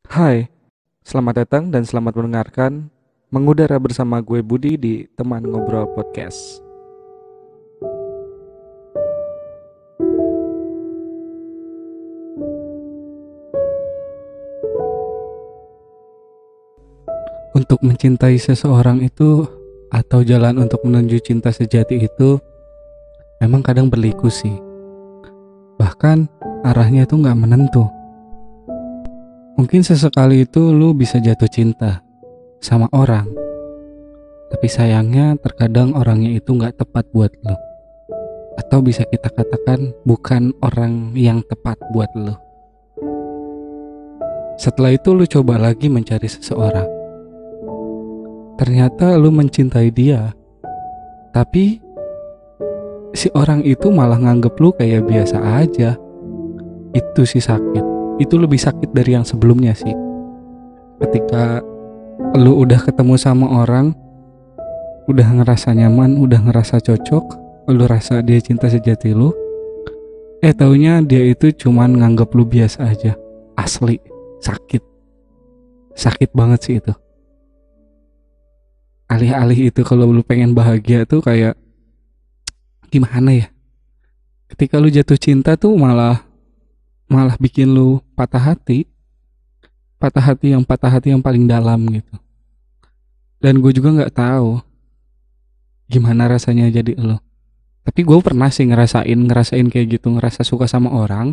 Hai, selamat datang dan selamat mendengarkan mengudara bersama gue Budi di Teman Ngobrol Podcast. Untuk mencintai seseorang itu atau jalan untuk menuju cinta sejati itu memang kadang berliku sih. Bahkan arahnya itu nggak menentu. Mungkin sesekali itu lu bisa jatuh cinta sama orang, tapi sayangnya terkadang orangnya itu nggak tepat buat lu. Atau bisa kita katakan bukan orang yang tepat buat lu. Setelah itu lu coba lagi mencari seseorang. Ternyata lu mencintai dia, tapi si orang itu malah nganggep lu kayak biasa aja. Itu sih sakit. Itu lebih sakit dari yang sebelumnya sih. Ketika lu udah ketemu sama orang, udah ngerasa nyaman, udah ngerasa cocok, lu rasa dia cinta sejati lu, taunya dia itu cuman nganggep lu biasa aja. Asli, sakit. Sakit banget sih itu. Alih-alih itu kalau lu pengen bahagia tuh kayak gimana ya? Ketika lu jatuh cinta tuh malah bikin lu patah hati. Patah hati yang paling dalam gitu. Dan gue juga nggak tahu gimana rasanya jadi lo. Tapi gue pernah sih ngerasain kayak gitu, ngerasa suka sama orang.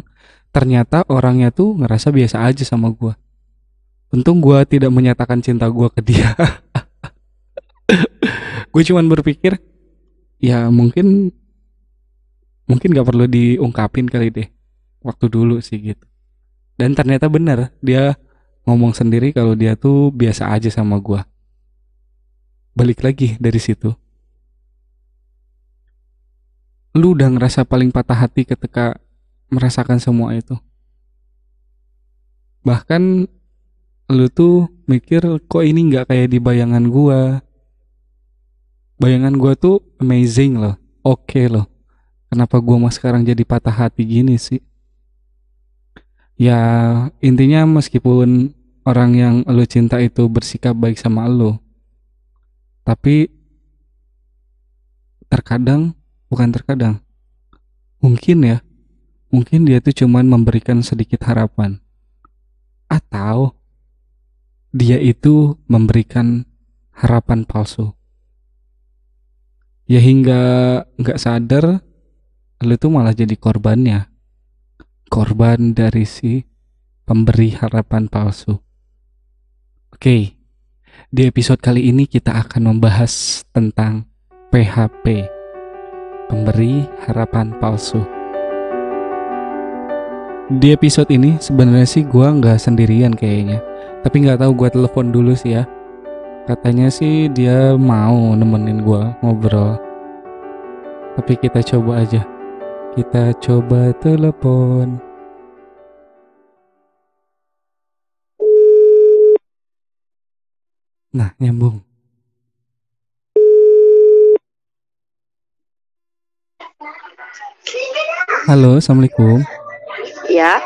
Ternyata orangnya tuh ngerasa biasa aja sama gue. Untung gue tidak menyatakan cinta gue ke dia. Gue cuman berpikir, ya mungkin nggak perlu diungkapin kali deh. Waktu dulu sih gitu. Dan ternyata benar, dia ngomong sendiri kalau dia tuh biasa aja sama gue. Balik lagi dari situ. Lu udah ngerasa paling patah hati ketika merasakan semua itu. Bahkan lu tuh mikir kok ini nggak kayak di bayangan gua. Bayangan gua tuh amazing loh, oke loh. Kenapa gua mas sekarang jadi patah hati gini sih? Ya intinya meskipun orang yang lu cinta itu bersikap baik sama lu, tapi bukan terkadang, mungkin ya, mungkin dia tuh cuman memberikan sedikit harapan. Atau dia itu memberikan harapan palsu. Ya hingga nggak sadar, lu tuh malah jadi korbannya. Korban dari si pemberi harapan palsu. Oke, di episode kali ini kita akan membahas tentang PHP, pemberi harapan palsu. Di episode ini sebenarnya sih gua nggak sendirian kayaknya, tapi nggak tahu gua telepon dulu sih ya. Katanya sih dia mau nemenin gua ngobrol. Tapi kita coba aja. Kita coba telepon. Nah, nyambung. Halo, assalamualaikum. Ya,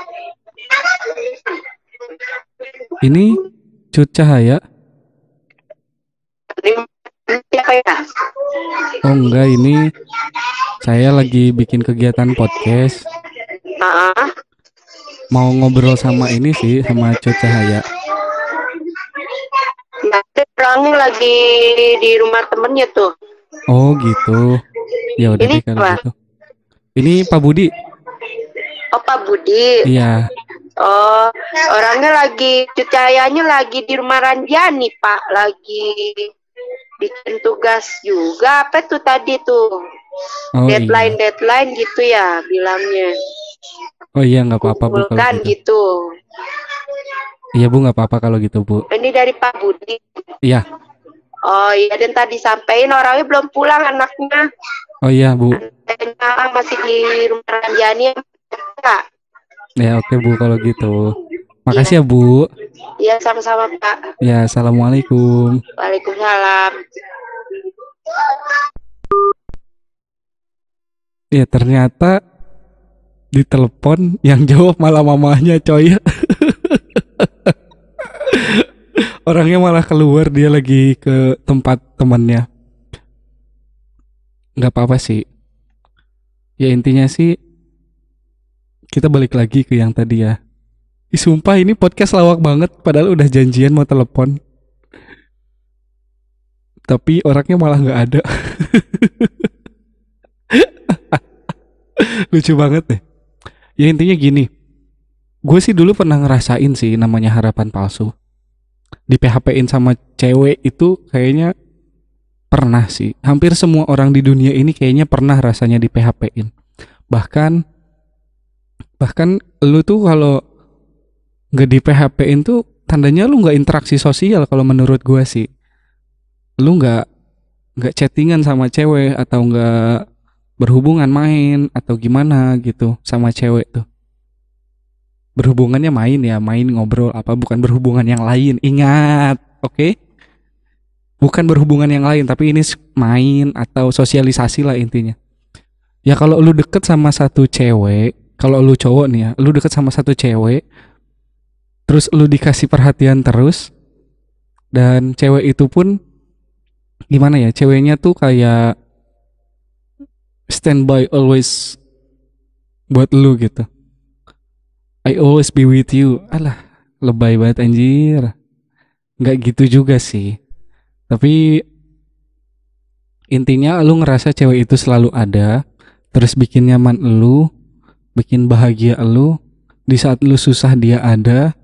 Ini Cut Cahaya. siapa ya? Oh enggak, ini saya lagi bikin kegiatan podcast. Ah, Mau ngobrol sama ini sih, sama Cut Cahaya. nanti orangnya lagi di rumah temennya tuh. Oh gitu. Ya udah Ini deh kalau apa? gitu. Ini Pak Budi. Oh, Pak Budi. Iya. Oh, orangnya lagi, cahayanya lagi di rumah Ranjani, Pak. Lagi bikin tugas juga. Apa tuh tadi tuh? Oh iya. Deadline gitu ya bilangnya. Oh iya nggak apa-apa Bu kalau Kumpulkan gitu. gitu. Iya Bu nggak apa-apa kalau gitu Bu. Ini dari Pak Budi. Iya. Oh iya, dan tadi sampein orangnya belum pulang anaknya. Oh iya Bu. Anaknya masih di rumah Ranjani. Kak. Ya oke Bu kalau gitu. Iya, Makasih ya Bu. iya sama-sama Pak. Ya assalamualaikum. Waalaikumsalam. Ya ternyata di telepon yang jawab malah mamanya coy. Orangnya malah keluar, dia lagi ke tempat temannya. Nggak apa-apa sih. Ya intinya sih kita balik lagi ke yang tadi ya. Ih, sumpah ini podcast lawak banget padahal udah janjian mau telepon. Tapi orangnya malah nggak ada. Lucu banget deh. Ya intinya gini. Gue sih dulu pernah ngerasain sih namanya harapan palsu. Di PHP-in sama cewek itu kayaknya pernah sih. Hampir semua orang di dunia ini kayaknya pernah rasanya di PHP-in. Bahkan bahkan lu tuh kalau nggak di PHP-in tuh tandanya lu nggak interaksi sosial kalau menurut gue sih. Lu nggak chattingan sama cewek atau nggak berhubungan main atau gimana gitu sama cewek tuh. Berhubungannya main ya, main ngobrol apa, bukan berhubungan yang lain. Ingat, oke? Bukan berhubungan yang lain, tapi ini main atau sosialisasi lah intinya. Ya kalau lu deket sama satu cewek, kalau lu cowok nih ya, lu deket sama satu cewek, terus lu dikasih perhatian terus, dan cewek itu pun gimana ya, ceweknya tuh kayak standby always buat lu gitu. I always be with you. Alah, lebay banget anjir. Nggak gitu juga sih. Tapi intinya lu ngerasa cewek itu selalu ada, terus bikin nyaman lu, bikin bahagia lu. Di saat lu susah dia ada,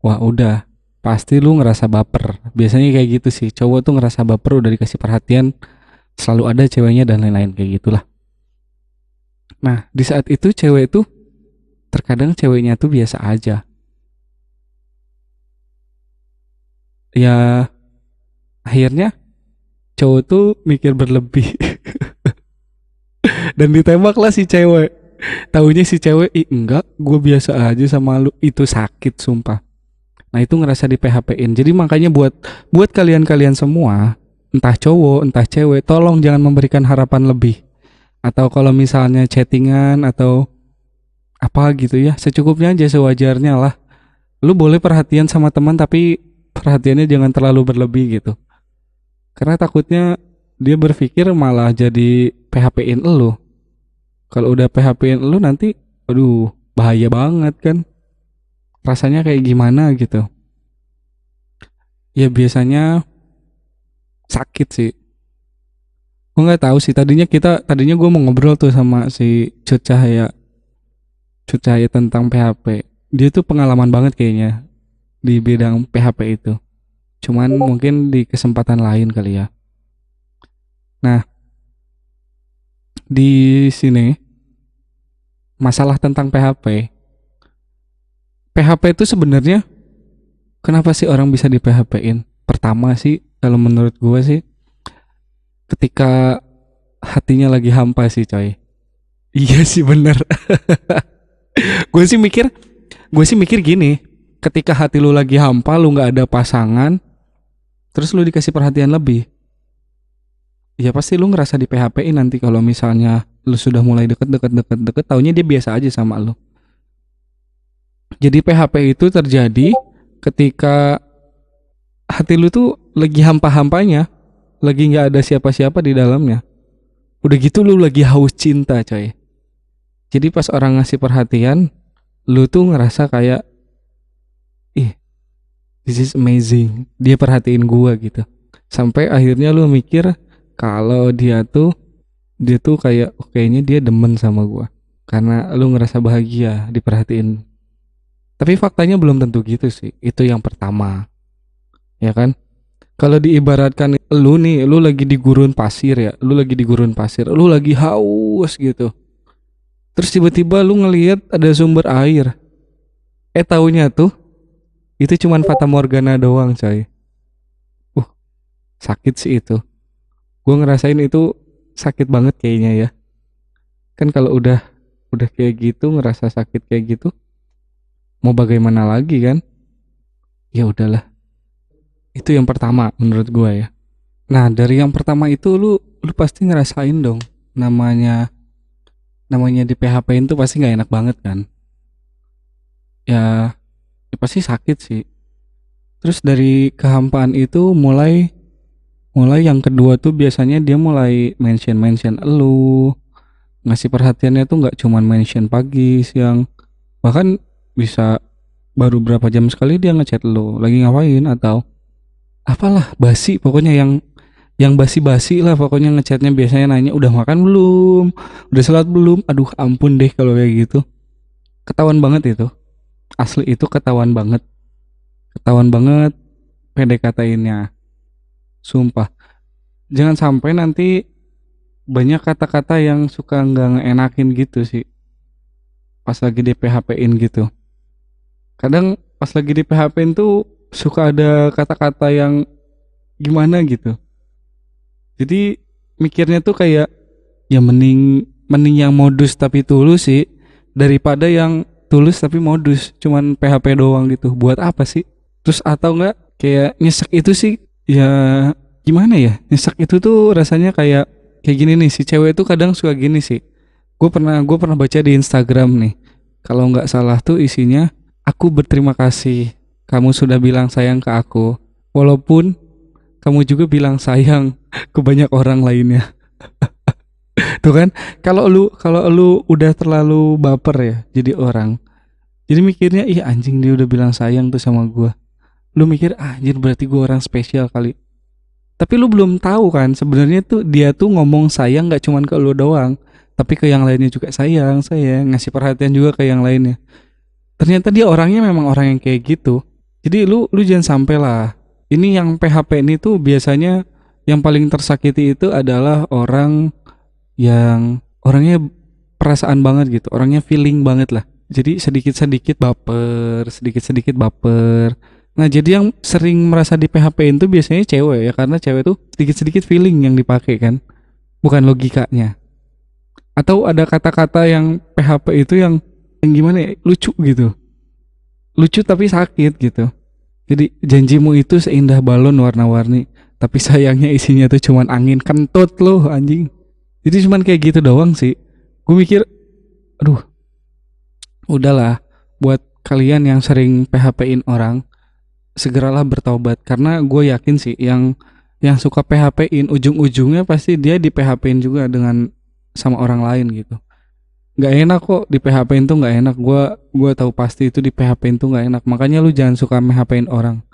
wah udah, pasti lu ngerasa baper. Biasanya kayak gitu sih. Cowok tuh ngerasa baper udah dikasih perhatian, selalu ada ceweknya dan lain-lain kayak gitulah. Nah, di saat itu cewek tuh terkadang ceweknya tuh biasa aja. Ya akhirnya cowok tuh mikir berlebih dan ditembaklah si cewek. Taunya si cewek, ih enggak, gue biasa aja sama lu. Itu sakit sumpah. Nah itu ngerasa di PHP-in. Jadi makanya buat kalian-kalian semua, entah cowok entah cewek, tolong jangan memberikan harapan lebih. Atau kalau misalnya chattingan atau apa gitu ya, secukupnya aja, sewajarnya lah. Lu boleh perhatian sama teman tapi perhatiannya jangan terlalu berlebih gitu. Karena takutnya dia berpikir malah jadi PHP-in lu. Kalau udah PHP-in lu nanti, aduh, bahaya banget kan. Rasanya kayak gimana gitu. Ya biasanya sakit sih. Gue nggak tahu sih. Tadinya gue mau ngobrol tuh sama si Cut Cahaya tentang PHP. Dia tuh pengalaman banget kayaknya di bidang PHP itu. Cuman mungkin di kesempatan lain kali ya. Nah, di sini masalah tentang PHP. PHP itu sebenarnya kenapa sih orang bisa di PHP-in? Pertama sih kalau menurut gue sih ketika hatinya lagi hampa sih coy. Iya sih bener. gue sih mikir gue sih mikir gini, ketika hati lu lagi hampa, lu nggak ada pasangan, terus lu dikasih perhatian lebih, ya pasti lu ngerasa di PHP-in nanti kalau misalnya lu sudah mulai deket, taunya dia biasa aja sama lu. Jadi PHP itu terjadi ketika hati lu tuh lagi hampa-hampanya, lagi nggak ada siapa-siapa di dalamnya. Udah gitu lu lagi haus cinta coy. Jadi pas orang ngasih perhatian, lu tuh ngerasa kayak, ih, this is amazing. Dia perhatiin gua gitu. Sampai akhirnya lu mikir kalau dia tuh kayak, oh, kayaknya dia demen sama gua. Karena lu ngerasa bahagia diperhatiin. Tapi faktanya belum tentu gitu sih. Itu yang pertama. Ya kan? Kalau diibaratkan lu nih, lu lagi di gurun pasir ya. Lu lagi di gurun pasir, lu lagi haus gitu. Terus tiba-tiba lu ngelihat ada sumber air. Taunya tuh itu cuman fata morgana doang, coy. Uh, sakit sih itu. Gue ngerasain itu sakit banget kayaknya ya. Kan kalau udah kayak gitu, ngerasa sakit kayak gitu, mau bagaimana lagi kan? Ya udahlah. Itu yang pertama menurut gue ya. Nah, dari yang pertama itu lu pasti ngerasain dong namanya namanya di PHP itu pasti nggak enak banget kan? Ya, ya pasti sakit sih. Terus dari kehampaan itu mulai mulai yang kedua tuh biasanya dia mulai mention elu, ngasih perhatiannya tuh nggak cuman mention pagi, siang, bahkan bisa baru berapa jam sekali dia ngechat lu lagi ngapain atau apalah basi, pokoknya yang basi-basi lah, pokoknya ngechatnya biasanya nanya udah makan belum, udah sholat belum. Aduh ampun deh kalau kayak gitu, ketahuan banget itu, asli itu ketahuan banget PDKT-innya, sumpah. Jangan sampai nanti banyak kata-kata yang suka nggak ngeenakin gitu sih pas lagi di PHP-in gitu. Kadang pas lagi di PHP-in tuh suka ada kata-kata yang gimana gitu. Jadi mikirnya tuh kayak ya mending mending yang modus tapi tulus sih daripada yang tulus tapi modus cuman PHP doang gitu. Buat apa sih? Terus atau enggak kayak nyesek itu sih ya gimana ya? Nyesek itu tuh rasanya kayak gini nih, si cewek tuh kadang suka gini sih. Gue pernah baca di Instagram nih. Kalau nggak salah tuh isinya, aku berterima kasih kamu sudah bilang sayang ke aku. Walaupun kamu juga bilang sayang ke banyak orang lainnya. Tuh kan, kalau lu udah terlalu baper ya jadi orang. Jadi mikirnya ih anjing dia udah bilang sayang tuh sama gua. Lu mikir ah, anjir berarti gua orang spesial kali. Tapi lu belum tahu kan sebenarnya tuh dia tuh ngomong sayang nggak cuman ke lu doang, tapi ke yang lainnya juga sayang, sayang, ngasih perhatian juga ke yang lainnya. Ternyata dia orangnya memang orang yang kayak gitu. Jadi lu jangan sampai lah. Ini yang PHP ini tuh biasanya yang paling tersakiti itu adalah orang yang orangnya perasaan banget gitu, orangnya feeling banget lah. Jadi sedikit-sedikit baper, sedikit-sedikit baper. Nah, jadi yang sering merasa di PHP itu biasanya cewek ya, karena cewek tuh sedikit-sedikit feeling yang dipakai kan, bukan logikanya. Atau ada kata-kata yang PHP itu yang gimana ya, lucu gitu. Lucu tapi sakit gitu. Jadi janjimu itu seindah balon warna-warni, tapi sayangnya isinya tuh cuman angin kentut loh anjing. Jadi cuman kayak gitu doang sih. Gue mikir, aduh, udahlah buat kalian yang sering PHP-in orang, segeralah bertobat karena gue yakin sih yang suka PHP-in ujung-ujungnya pasti dia di PHP-in juga dengan sama orang lain gitu. Nggak enak kok di PHP-in tuh nggak enak. Gue tahu pasti itu di PHP-in tuh nggak enak. Makanya lu jangan suka PHP-in orang.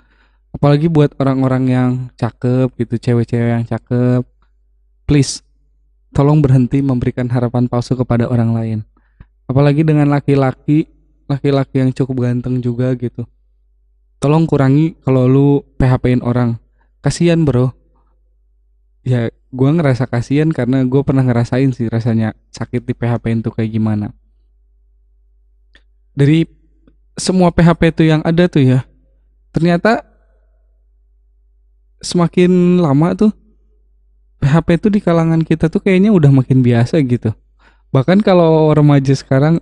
Apalagi buat orang-orang yang cakep gitu, cewek-cewek yang cakep. Please, tolong berhenti memberikan harapan palsu kepada orang lain. Apalagi dengan laki-laki yang cukup ganteng juga gitu. Tolong kurangi kalau lu PHP-in orang. Kasian bro. Ya gue ngerasa kasian karena gue pernah ngerasain sih rasanya sakit di PHP-in tuh kayak gimana. Dari semua PHP tuh yang ada tuh ya, ternyata semakin lama tuh PHP tuh di kalangan kita tuh kayaknya udah makin biasa gitu. Bahkan kalau remaja sekarang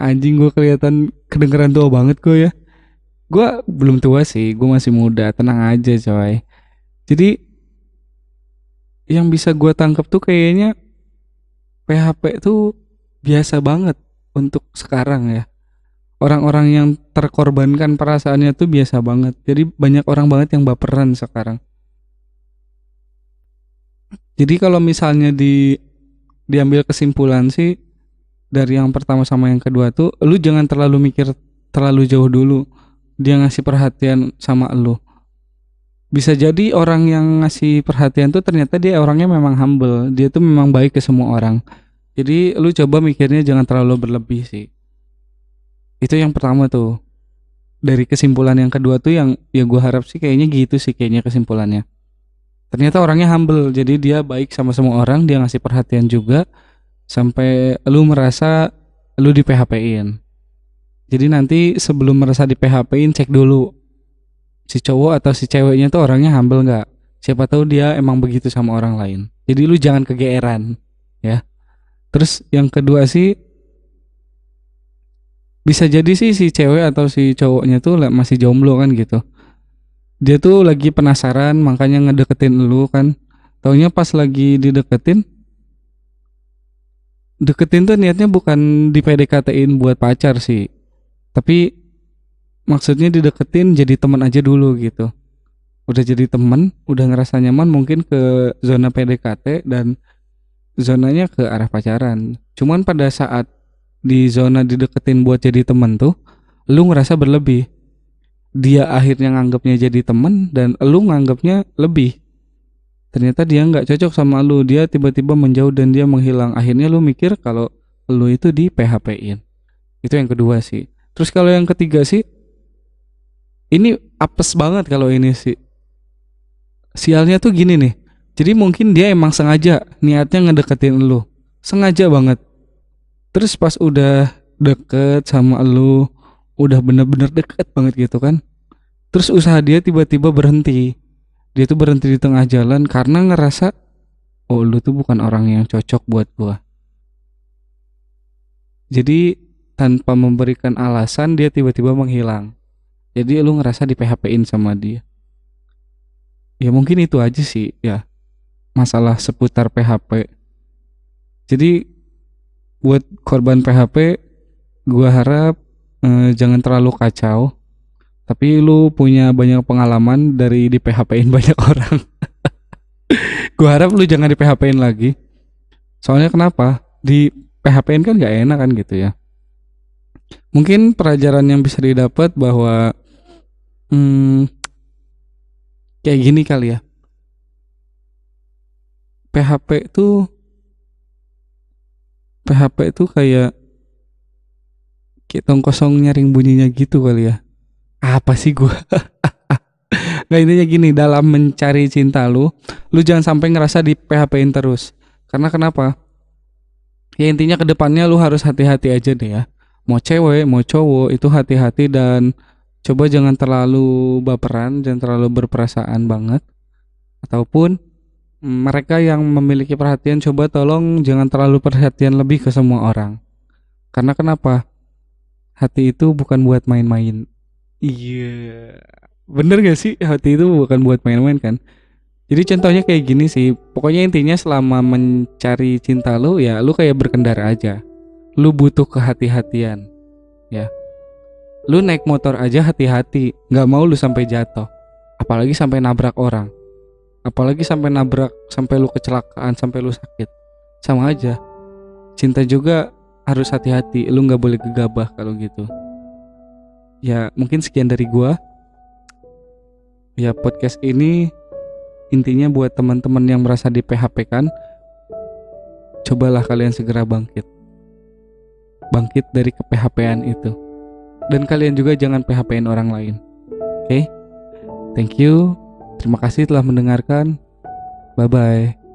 anjing gue kelihatan kedengeran tua banget gue ya. Gue belum tua sih, gue masih muda, tenang aja coy. Jadi yang bisa gue tangkap tuh kayaknya PHP tuh biasa banget untuk sekarang ya. Orang-orang yang terkorbankan perasaannya tuh biasa banget. Jadi banyak orang banget yang baperan sekarang. Jadi kalau misalnya diambil kesimpulan sih dari yang pertama sama yang kedua tuh, lu jangan terlalu mikir terlalu jauh dulu. Dia ngasih perhatian sama lu. Bisa jadi orang yang ngasih perhatian tuh ternyata dia orangnya memang humble. Dia tuh memang baik ke semua orang. Jadi lu coba mikirnya jangan terlalu berlebih sih. Itu yang pertama tuh. Dari kesimpulan yang kedua tuh yang ya gue harap sih kayaknya gitu sih kayaknya kesimpulannya. Ternyata orangnya humble, jadi dia baik sama semua orang, dia ngasih perhatian juga sampai lu merasa lu di PHP-in. Jadi nanti sebelum merasa di PHP-in cek dulu si cowok atau si ceweknya tuh orangnya humble nggak. Siapa tahu dia emang begitu sama orang lain. Jadi lu jangan kegeeran ya. Terus yang kedua sih bisa jadi sih si cewek atau si cowoknya tuh masih jomblo kan gitu. Dia tuh lagi penasaran makanya ngedeketin lu kan. Taunya pas lagi deketin tuh niatnya bukan di PDKT-in buat pacar sih. Tapi maksudnya dideketin jadi teman aja dulu gitu. Udah jadi teman, udah ngerasa nyaman, mungkin ke zona PDKT dan zonanya ke arah pacaran. Cuman pada saat di zona dideketin buat jadi teman tuh, lu ngerasa berlebih. Dia akhirnya nganggapnya jadi teman dan lu nganggapnya lebih. Ternyata dia nggak cocok sama lu, dia tiba-tiba menjauh dan dia menghilang. Akhirnya lu mikir kalau lu itu di PHP-in. Itu yang kedua sih. Terus kalau yang ketiga sih, ini apes banget kalau ini sih. Sialnya tuh gini nih. Jadi mungkin dia emang sengaja niatnya ngedeketin lu. Sengaja banget. Terus pas udah deket sama lu, udah bener-bener deket banget gitu kan. Terus usaha dia tiba-tiba berhenti. Dia tuh berhenti di tengah jalan karena ngerasa, oh lu tuh bukan orang yang cocok buat gua. Jadi tanpa memberikan alasan dia tiba-tiba menghilang. Jadi lu ngerasa di PHP-in sama dia. Ya mungkin itu aja sih ya, masalah seputar PHP. Jadi buat korban PHP, gua harap jangan terlalu kacau. Tapi lu punya banyak pengalaman dari di PHP-in banyak orang. Gua harap lu jangan di PHP-in lagi. Soalnya kenapa? Di PHP-in kan gak enak kan gitu ya. Mungkin pelajaran yang bisa didapat bahwa kayak gini kali ya. PHP itu kayak tong kosong nyaring bunyinya gitu kali ya. Apa sih gua? Nggak, intinya gini, dalam mencari cinta lu jangan sampai ngerasa di PHP-in terus. Karena kenapa? Ya intinya kedepannya lu harus hati-hati aja deh ya. Mau cewek, mau cowok itu hati-hati dan coba jangan terlalu baperan, jangan terlalu berperasaan banget. Ataupun mereka yang memiliki perhatian, coba tolong jangan terlalu perhatian lebih ke semua orang. Karena kenapa? Hati itu bukan buat main-main. Iya. Bener gak sih? Hati itu bukan buat main-main kan? Jadi contohnya kayak gini sih. Pokoknya intinya selama mencari cinta lu, ya lu kayak berkendara aja. Lu butuh kehati-hatian. Ya. Lu naik motor aja hati-hati. Gak mau lu sampai jatuh. Apalagi sampai nabrak orang. Apalagi sampai nabrak, sampai lu kecelakaan, sampai lu sakit. Sama aja. Cinta juga harus hati-hati. Lu gak boleh gegabah kalau gitu. Ya mungkin sekian dari gua. Ya podcast ini intinya buat teman-teman yang merasa di PHP kan, cobalah kalian segera bangkit dari ke-PHP-an itu. Dan kalian juga jangan PHP-in orang lain. Oke? Thank you. Terima kasih telah mendengarkan. Bye bye.